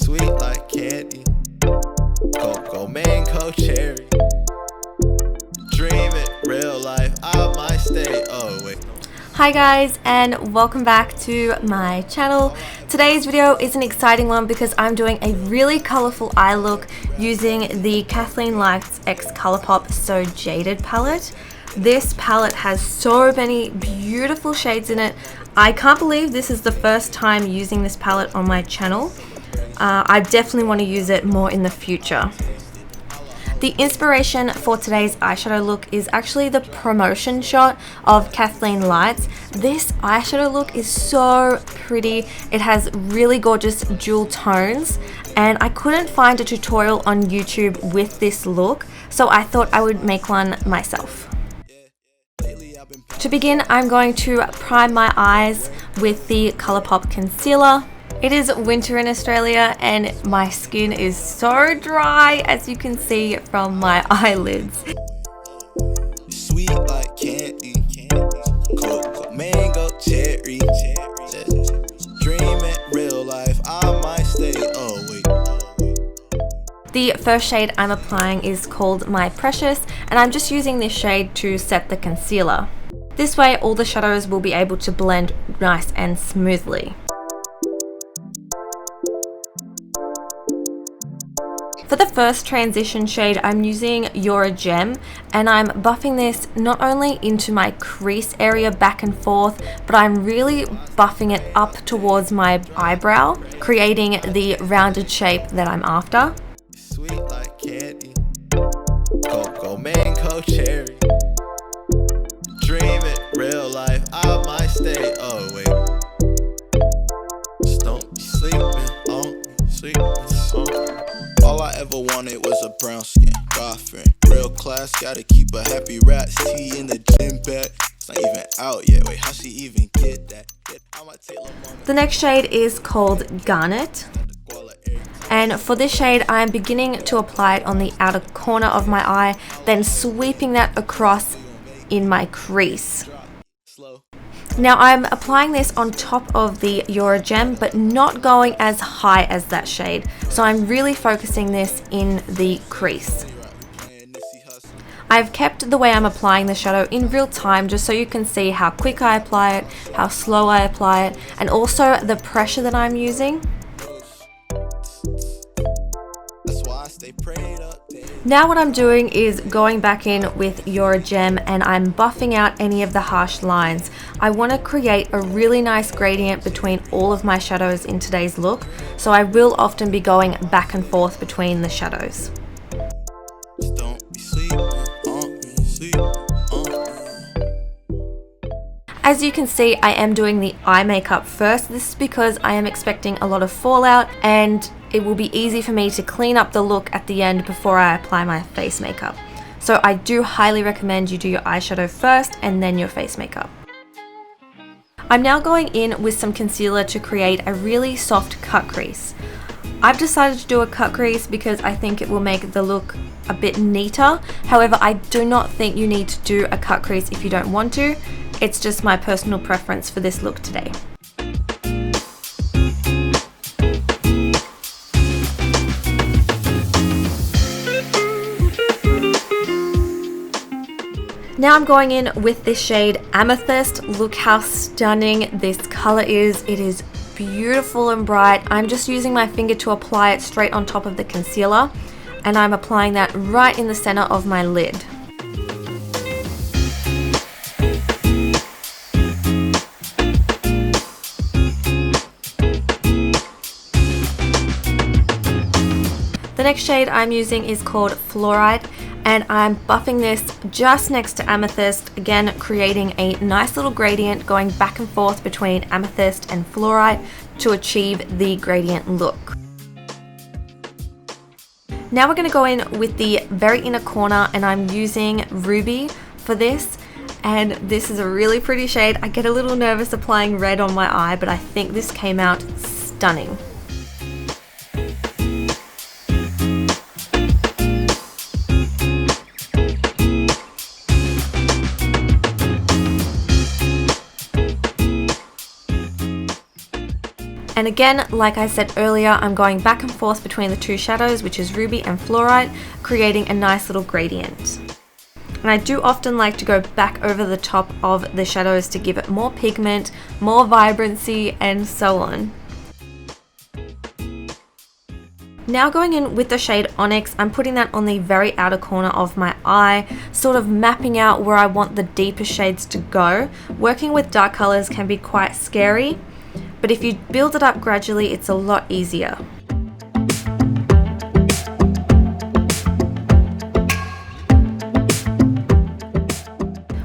sweet like candy. Cocoa, mango, cherry. Dream it, real life, I might stay. Oh wait. Hi guys, and welcome back to my channel. Today's video is an exciting one because I'm doing a really colorful eye look using the Kathleenlights x Colourpop So Jaded palette. This palette has so many beautiful shades in it. I can't believe this is the first time using this palette on my channel. I definitely want to use it more in the future. The inspiration for today's eyeshadow look is actually the promotion shot of Kathleenlights. This eyeshadow look is so pretty. It has really gorgeous jewel tones, and I couldn't find a tutorial on YouTube with this look, so I thought I would make one myself. To begin, I'm going to prime my eyes with the Colourpop concealer. It is winter in Australia and my skin is so dry, as you can see from my eyelids. Sweet like candy. Cocoa, mango, cherry. Dream it, real life, I might stay. Oh wait. The first shade I'm applying is called My Precious, and I'm just using this shade to set the concealer. This way all the shadows will be able to blend nice and smoothly. For the first transition shade, I'm using Your Gem, and I'm buffing this not only into my crease area back and forth, but I'm really buffing it up towards my eyebrow, creating the rounded shape that I'm after. Sweet like candy. Cocoa, mango, cherry. Dream it, real life, I might stay. Oh wait. Just don't be sleeping on me, sleeping on me. All I ever wanted was a brown skin girlfriend. Real class, gotta keep a happy rat's tea in the gym bag. It's not even out yet. Wait, how she even get that? I might take the next shade is called Garnet. And for this shade, I'm beginning to apply it on the outer corner of my eye, then sweeping that across in my crease. Now I'm applying this on top of the Your Gem, but not going as high as that shade. So I'm really focusing this in the crease. I've kept the way I'm applying the shadow in real time just so you can see how quick I apply it, how slow I apply it, and also the pressure that I'm using. Now what I'm doing is going back in with Your Gem and I'm buffing out any of the harsh lines. I want to create a really nice gradient between all of my shadows in today's look, so I will often be going back and forth between the shadows. As you can see, I am doing the eye makeup first. This is because I am expecting a lot of fallout and it will be easy for me to clean up the look at the end before I apply my face makeup. So I do highly recommend you do your eyeshadow first and then your face makeup. I'm now going in with some concealer to create a really soft cut crease. I've decided to do a cut crease because I think it will make the look a bit neater. However, I do not think you need to do a cut crease if you don't want to. It's just my personal preference for this look today. Now I'm going in with this shade Amethyst. Look how stunning this color is. It is beautiful and bright. I'm just using my finger to apply it straight on top of the concealer, and I'm applying that right in the center of my lid. The next shade I'm using is called Fluorite, and I'm buffing this just next to Amethyst, again creating a nice little gradient going back and forth between Amethyst and Fluorite to achieve the gradient look. Now we're going to go in with the very inner corner, and I'm using Ruby for this, and this is a really pretty shade. I get a little nervous applying red on my eye, but I think this came out stunning. And again, like I said earlier, I'm going back and forth between the two shadows, which is Ruby and Fluorite, creating a nice little gradient. And I do often like to go back over the top of the shadows to give it more pigment, more vibrancy, and so on. Now going in with the shade Onyx, I'm putting that on the very outer corner of my eye, sort of mapping out where I want the deeper shades to go. Working with dark colors can be quite scary, but if you build it up gradually, it's a lot easier.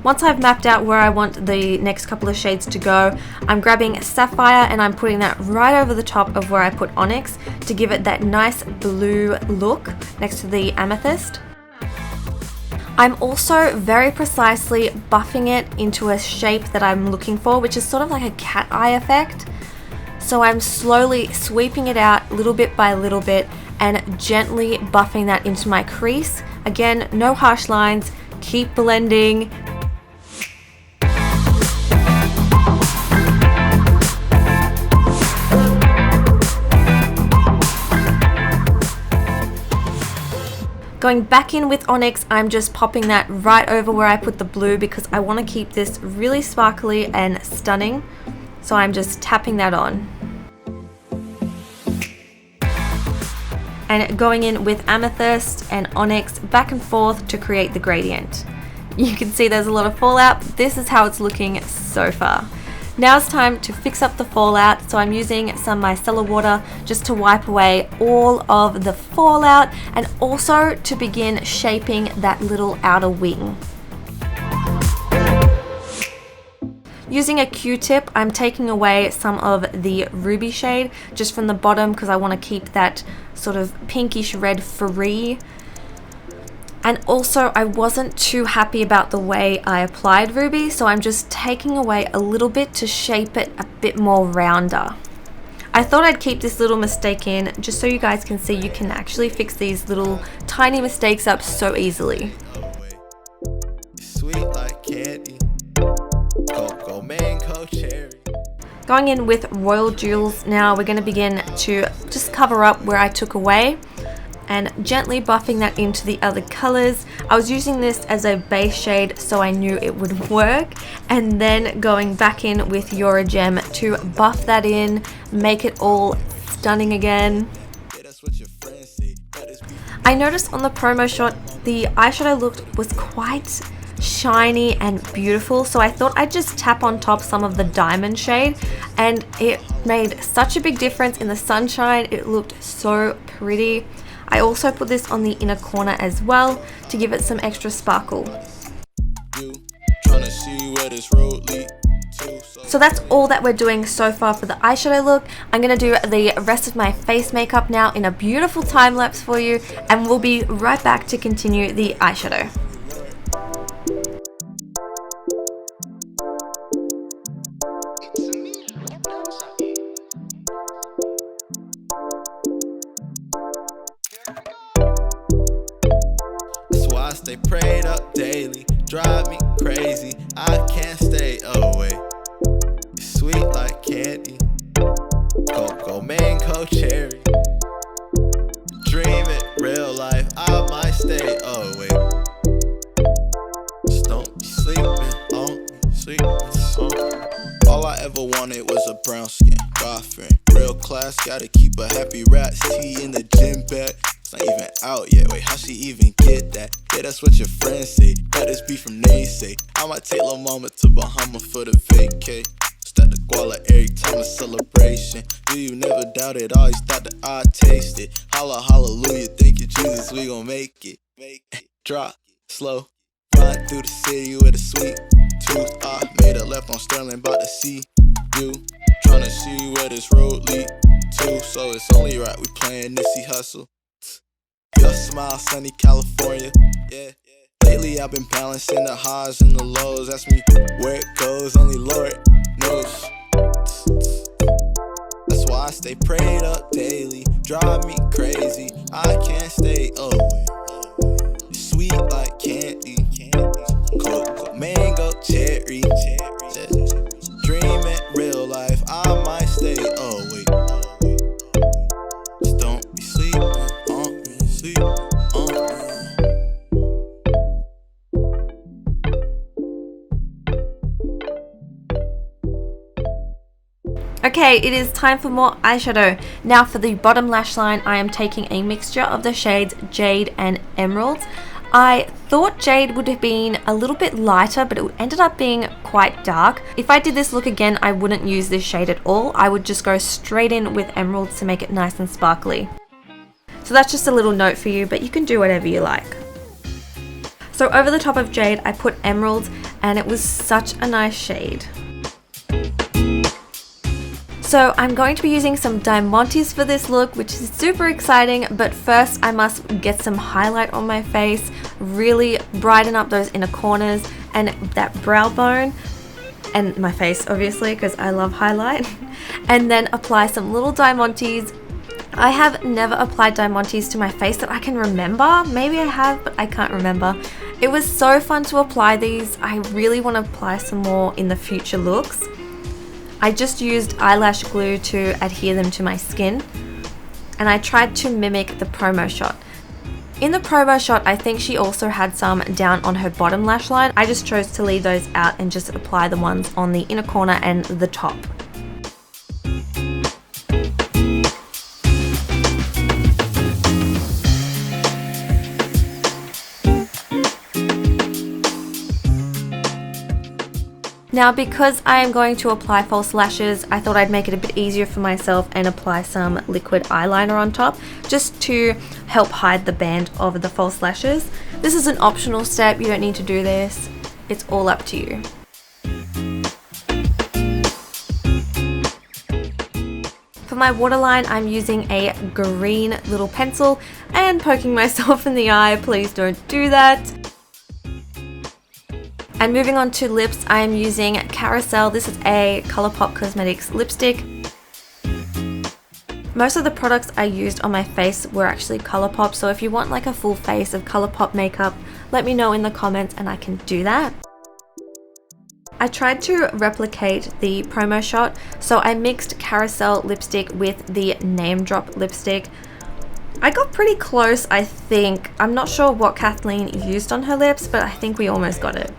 Once I've mapped out where I want the next couple of shades to go, I'm grabbing Sapphire and I'm putting that right over the top of where I put Onyx to give it that nice blue look next to the Amethyst. I'm also very precisely buffing it into a shape that I'm looking for, which is sort of like a cat eye effect. So I'm slowly sweeping it out little bit by little bit and gently buffing that into my crease. Again, no harsh lines, keep blending. Going back in with Onyx, I'm just popping that right over where I put the blue because I want to keep this really sparkly and stunning. So I'm just tapping that on. And going in with Amethyst and Onyx back and forth to create the gradient. You can see there's a lot of fallout. This is how it's looking so far. Now it's time to fix up the fallout, so I'm using some micellar water just to wipe away all of the fallout and also to begin shaping that little outer wing. Using a Q-tip, I'm taking away some of the ruby shade just from the bottom because I want to keep that sort of pinkish red free. And also I wasn't too happy about the way I applied ruby, so I'm just taking away a little bit to shape it a bit more rounder. I thought I'd keep this little mistake in just so you guys can see you can actually fix these little tiny mistakes up so easily. Sweet like candy, cocoa, mango, cherry. Going in with Royal Jewels now, we're going to begin to just cover up where I took away and gently buffing that into the other colors. I was using this as a base shade so I knew it would work, and then going back in with Eurogem to buff that in, make it all stunning again. I noticed on the promo shot the eyeshadow look was quite shiny and beautiful, so I thought I'd just tap on top some of the diamond shade, and it made such a big difference in the sunshine. It looked so pretty. I also put this on the inner corner as well to give it some extra sparkle. So that's all that we're doing so far for the eyeshadow look. I'm going to do the rest of my face makeup now in a beautiful time lapse for you, and we'll be right back to continue the eyeshadow. Stay prayed up daily, drive me crazy, I can't stay away. It's sweet like candy, cocoa, mango, cherry. Dream it, real life, I might stay away. Just don't be sleeping on me, sleeping on me. All I ever wanted was a brown skin girlfriend. Real class, gotta keep a happy rat tea in the gym bag. Not even out yet, wait, how she even get that? Yeah, that's what your friends say, that is be from naysay. I might take lil' mama to Bahama for the vacay. Stack the guala every time a celebration. Do you never doubt it, always thought that I'd taste it. Holla, hallelujah, thank you Jesus, we gon' make it. Drop, slow, flying through the city with a sweet tooth. I made a left on Sterling, about to see you. Tryna see where this road lead to, so it's only right we playing Nipsey Hussle. Your smile, sunny California, yeah. Lately I've been balancing the highs and the lows. Ask me where it goes, only Lord knows. That's why I stay prayed up daily, drive me crazy, I can't stay away. It's sweet like candy, cocoa, mango, cherry. Dream it, real life, I might stay away. Okay, it is time for more eyeshadow. Now for the bottom lash line, I am taking a mixture of the shades Jade and Emerald. I thought Jade would have been a little bit lighter, but it ended up being quite dark. If I did this look again, I wouldn't use this shade at all. I would just go straight in with Emeralds to make it nice and sparkly. So that's just a little note for you, but you can do whatever you like. So over the top of Jade, I put Emeralds, and it was such a nice shade. So I'm going to be using some Diamantes for this look, which is super exciting, but first I must get some highlight on my face, really brighten up those inner corners and that brow bone, and my face obviously because I love highlight, and then apply some little Diamantes. I have never applied Diamantes to my face that I can remember. Maybe I have, but I can't remember. It was so fun to apply these. I really want to apply some more in the future looks. I just used eyelash glue to adhere them to my skin, and I tried to mimic the promo shot. In the promo shot, I think she also had some down on her bottom lash line. I just chose to leave those out and just apply the ones on the inner corner and the top. Now because I am going to apply false lashes, I thought I'd make it a bit easier for myself and apply some liquid eyeliner on top just to help hide the band of the false lashes. This is an optional step, you don't need to do this, it's all up to you. For my waterline, I'm using a green little pencil and poking myself in the eye. Please don't do that. And moving on to lips, I am using Carousel. This is a Colourpop Cosmetics lipstick. Most of the products I used on my face were actually Colourpop, so if you want like a full face of Colourpop makeup, let me know in the comments and I can do that. I tried to replicate the promo shot, so I mixed Carousel lipstick with the Name Drop lipstick. I got pretty close, I think. I'm not sure what Kathleen used on her lips, but I think we almost got it.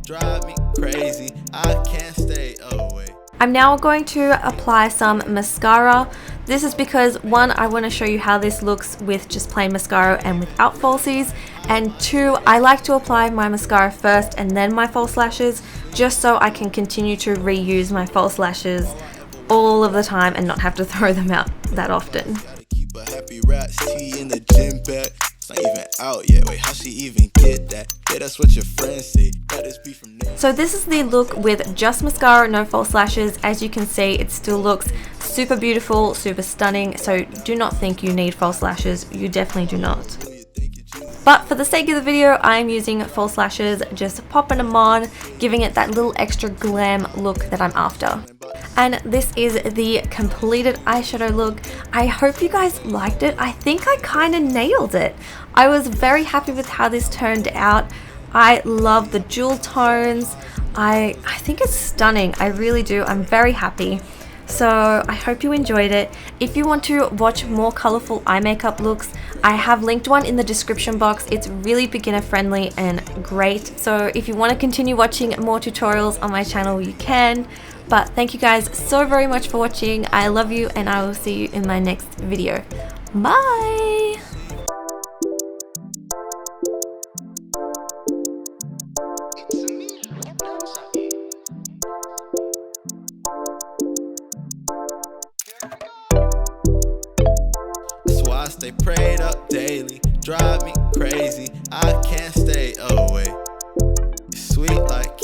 Drive me crazy, I can't stay away. I'm now going to apply some mascara. This is because one, I want to show you how this looks with just plain mascara and without falsies, and two, I like to apply my mascara first and then my false lashes, just so I can continue to reuse my false lashes all of the time and not have to throw them out that often. Gotta keep a happy rat, tea in the gym bag. It's not even out yet. Wait, how she even get that? Yeah, that's what your friends say. Be from there. So this is the look with just mascara, no false lashes. As you can see, it still looks super beautiful, super stunning. So do not think you need false lashes. You definitely do not. But for the sake of the video, I am using false lashes, just popping them on, giving it that little extra glam look that I'm after. And this is the completed eyeshadow look. I hope you guys liked it. I think I kind of nailed it. I was very happy with how this turned out. I love the jewel tones. I think it's stunning. I really do. I'm very happy. So I hope you enjoyed it. If you want to watch more colorful eye makeup looks, I have linked one in the description box. It's really beginner friendly and great. So if you want to continue watching more tutorials on my channel, you can. But thank you guys so very much for watching. I love you and I will see you in my next video. Bye! That's why I stay prayed up daily. Drive me crazy, I can't stay away. It's sweet like